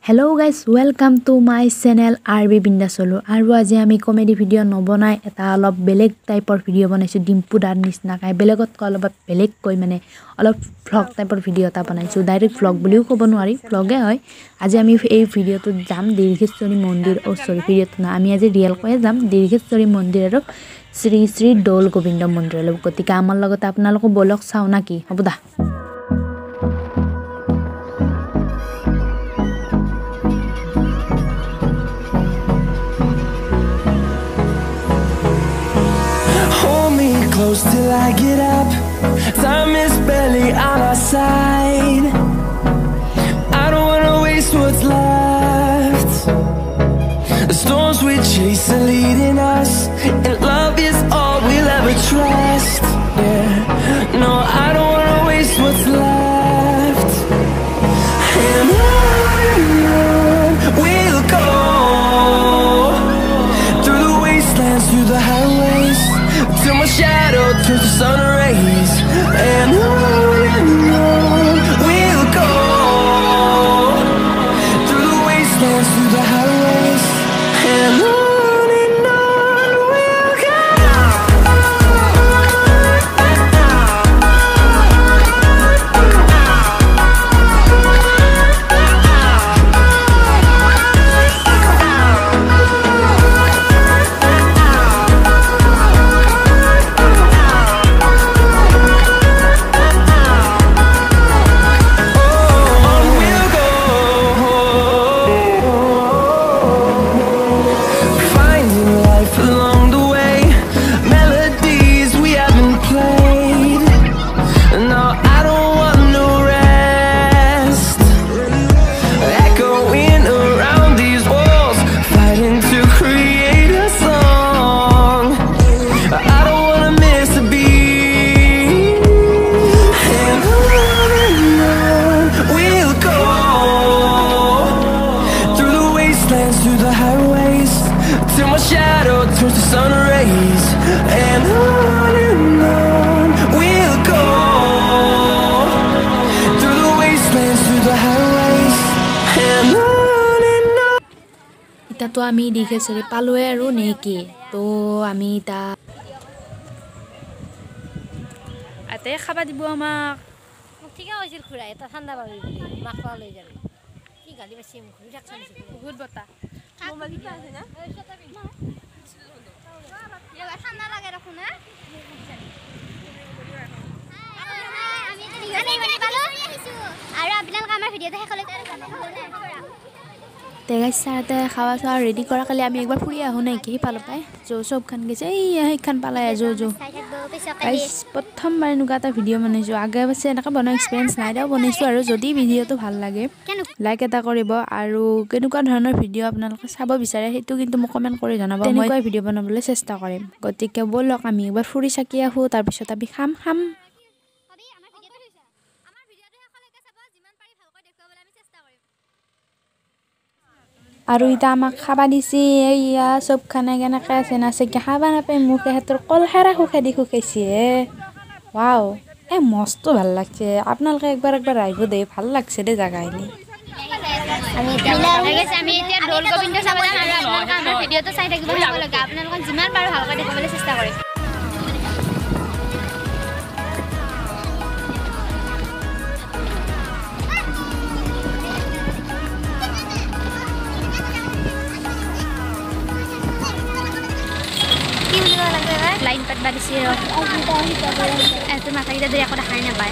Hello guys, welcome to my channel RB Bindasolo. Aru aji ami comedy video nobonai eta olop beleg type video banaisu dimpu dar nisna kai belegot ko olop beleg koi mane olop vlog type video ta banaisu direct vlog buliu kobo nwari vlog e hoy aji ami ei video tu jam Dirgheshwari mondir sorry video tu na ami aji real koe jam Dirgheshwari mondir aro Sri Sri Dol Gobindo mondir lo gotika amar logot apnaloko bolok sao naki hoboda Close till I get up. Time is barely on our side. I don't wanna waste what's left. The storms we chase are leading us, and love is all we'll ever trust. Yeah, no, I don't wanna waste what's left. And on we'll go, through the wastelands, through the highways, till my shadow turns to sun rays. And on we'll go, through the wastelands, through the highways, and on we'll go. Through the highways, till my shadow turns to sun rays. And on we'll go, through the wastelands, through the highways, and on. Ita to ami Dirgheshwari palue aru neki to ami ta ate khaba dibo amak ঠিকা হইছিল খুড়া এটা ঠান্ডা পাবি মাখলা লই যাবি কি গালি বেশি মুখি রাখছান বহুত বতা মোবাইল কি আছে না ইয়া ঠান্ডা লাগে রাখো না আমি ভালো আর আপনার আমার ভিডিও দেখে খলে te guys sarte khawa sawa ready kora kali ami ekbar puri ahu nai ki palo pai jo sob khan geche ei khan palaya jo guys prothom bar nuga ta video banaisu age base enaka bana experience nai dau banaisu aru jodi video to bhal lage like eta koribo aru kenuka dhoroner video apnaloke sabo bisare hetu kintu mo comment kori janabo moi koi video banabole chesta korim gotike bolok ami ekbar puri saki ahu tar pisot abi kham আৰু ইটা আমাক খাবা দিছি এইয়া সব খানা কেনে আছে না সে খাবা নাপাই মুখে হাতৰ কল হেৰা খুখে খাইছে ওয়াও এ মস্ত ভাল লাগছে আপোনালোকে একবাৰ আইব দে ভাল লাগছে দে জায়গা আইলি আমি এতিয়া দৌল গোবিন্দ চাব যাম আৰু আপোনালোকে আমাৰ ভিডিওটো চাই থাকিব লাগে আপোনালোকে যিমান পাৰো ভালকৈ দেখাবলৈ চেষ্টা কৰিম lain pat bali siro eto mata kita dari aku dah kaya bay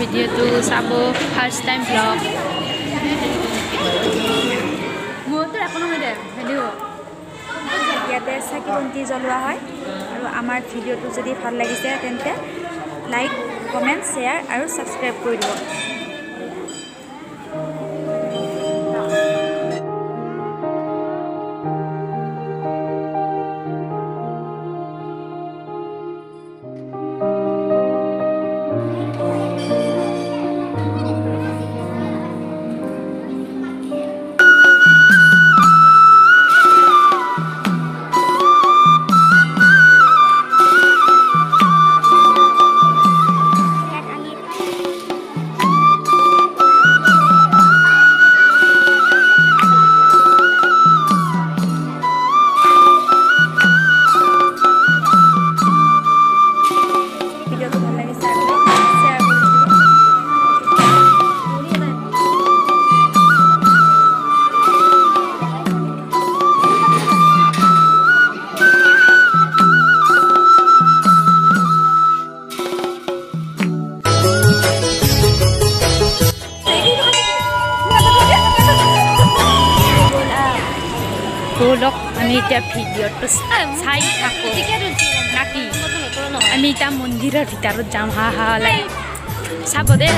Video tu sabo first time vlog. Motor akono hede video. Yaate saki bonti jalwa hoy aru amar video tu jodi bhal lagise tente like comment share aru subscribe kori dibo. Tulok আমি এটা ভিডিওটো চাই থাকো নাকি আমি এটা মন্দিৰৰ ভিতৰত যাম হা হা লাই চাব দে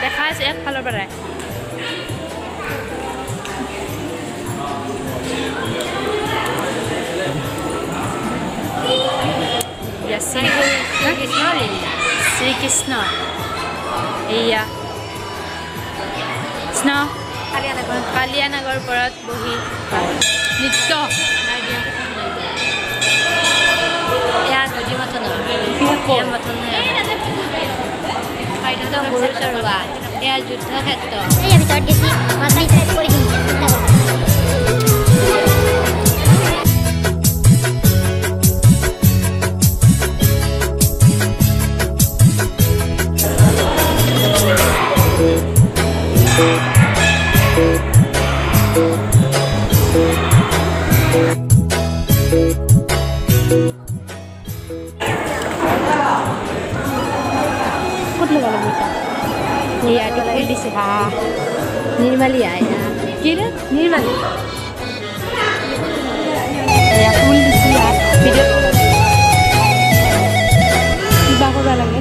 দেখা আছে একফালৰ পৰা Sri Krishna. Iya. Krishna. Kalianagar Parat Bohi. Nitto. Ya, jadi macam mana? Ya, macam mana? Kayak tu buruk terluar. Ya, juta kata. Ya, betul di sini. Masa itu boleh hinjau. Iya, itu full di sini. Nirmali ya. Kira? Nirmali. Ya, full di sini. Video tiba kau dah lagi.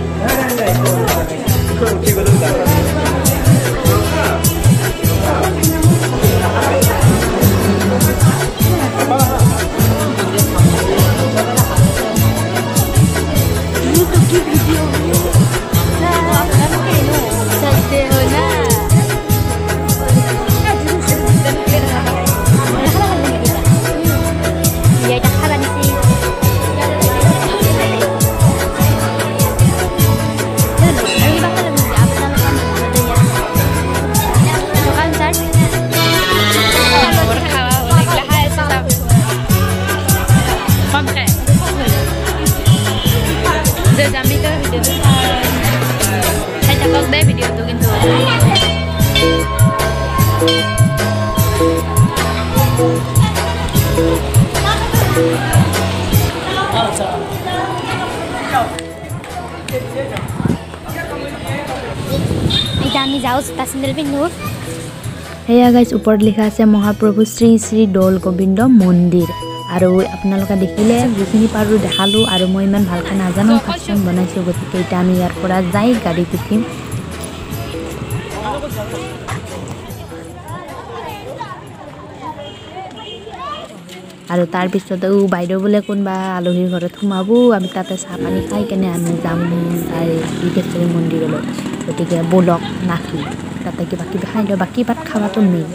এতিয়া আমি যাওঁ জোতা sandal পিন্ধো সেয়া guys ওপৰত লিখা আছে মহাপ্ৰভু শ্ৰী শ্ৰী দৌল গোবিন্দ মন্দিৰ আৰু আপোনালোকে দেখিলে যিখিনি পাৰোঁ দেখালোঁ আৰু মই ইমান ভালকৈ নাজানো ফাৰ্ষ্ট টাইম বনাইছোঁ গতিকে এতিয়া আমি ইয়াৰ পৰা যাই গাড়ীত উঠিম আৰু তাৰপিছত বাইদেউ বোলে কোনোবা আলহীৰ ঘৰত সোমাব আমি তাতে চাহ পানী খাই কেনে আমি যাম তাই দীৰ্ঘেশ্বৰী মন্দিৰলৈ গতিকে ব'লক নাকি তাতে কিবা কিবি খাই দিওঁ বাকী ভাত খাৱাটো মেইন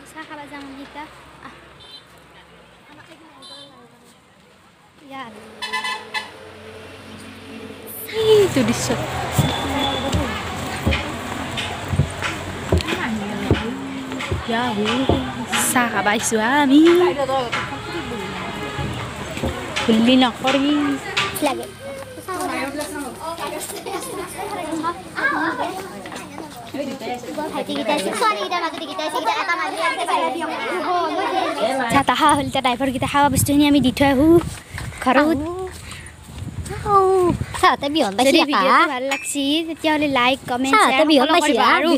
চাহ খাব যাম গীতা এইটো দৃশ্য চাহ খাব আহিছোঁ আমি খুলি নকৰি লাগে চাহ হ'ল এতিয়া ড্ৰাইভাৰকেইটা খাৱা বস্তুখিনি আমি দি থৈ আহোঁ ঘৰত চাহতে বিহন যদি পাইছে ভিডিঅ'টো ভাল লাগছি তেতিয়াহ'লে লাইক কমেণ্ট চাহতে বিহন পাইছে আৰু